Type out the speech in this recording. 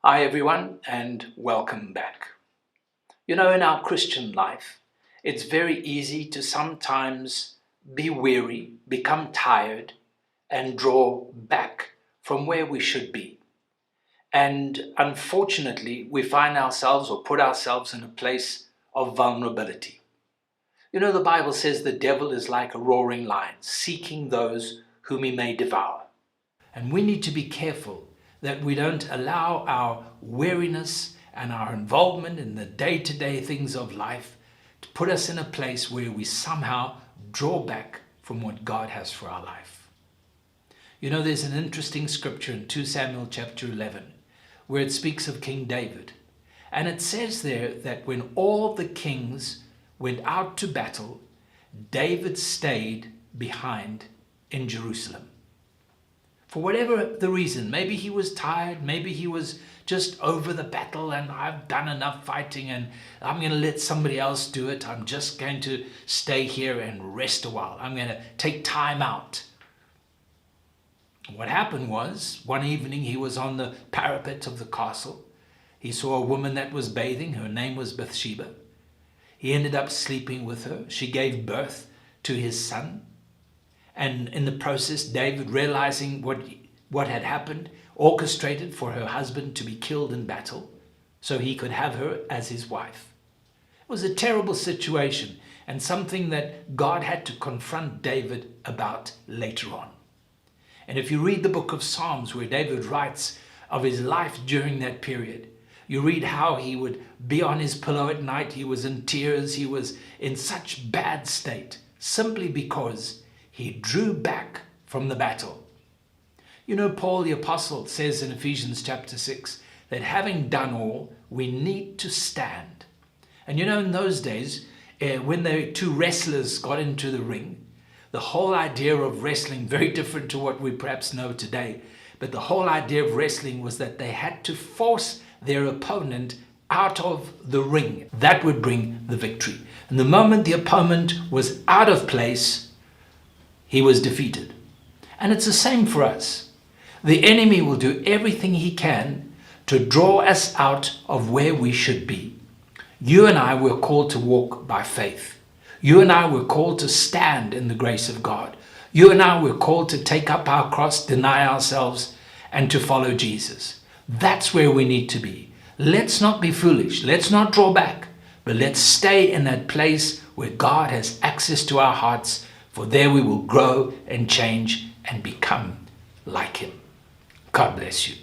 Hi everyone and welcome back. In our Christian life, it's very easy to sometimes be weary, become tired, and draw back from where we should be. And unfortunately, we find ourselves or put ourselves in a place of vulnerability. The Bible says the devil is like a roaring lion, seeking those whom he may devour. And we need to be careful that we don't allow our weariness and our involvement in the day-to-day things of life to put us in a place where we somehow draw back from what God has for our life. There's an interesting scripture in 2 Samuel chapter 11 where it speaks of King David. And it says there that when all the kings went out to battle, David stayed behind in Jerusalem. For whatever the reason, maybe he was tired, maybe he was just over the battle and I've done enough fighting and I'm going to let somebody else do it. I'm just going to stay here and rest a while. I'm going to take time out. What happened was, one evening he was on the parapet of the castle. He saw a woman that was bathing. Her name was Bathsheba. He ended up sleeping with her. She gave birth to his son. And in the process, David, realizing what had happened, orchestrated for her husband to be killed in battle so he could have her as his wife. It was a terrible situation and something that God had to confront David about later on. And if you read the book of Psalms where David writes of his life during that period, you read how he would be on his pillow at night. He was in tears. He was in such bad state simply because he drew back from the battle. Paul the Apostle says in Ephesians chapter 6 that having done all, we need to stand. And in those days, when the two wrestlers got into the ring, the whole idea of wrestling, very different to what we perhaps know today, but the whole idea of wrestling was that they had to force their opponent out of the ring. That would bring the victory. And the moment the opponent was out of place, he was defeated. And it's the same for us. The enemy will do everything he can to draw us out of where we should be. You and I were called to walk by faith. You and I were called to stand in the grace of God. You and I were called to take up our cross, deny ourselves, and to follow Jesus. That's where we need to be. Let's not be foolish. Let's not draw back, but let's stay in that place where God has access to our hearts. For there we will grow and change and become like him. God bless you.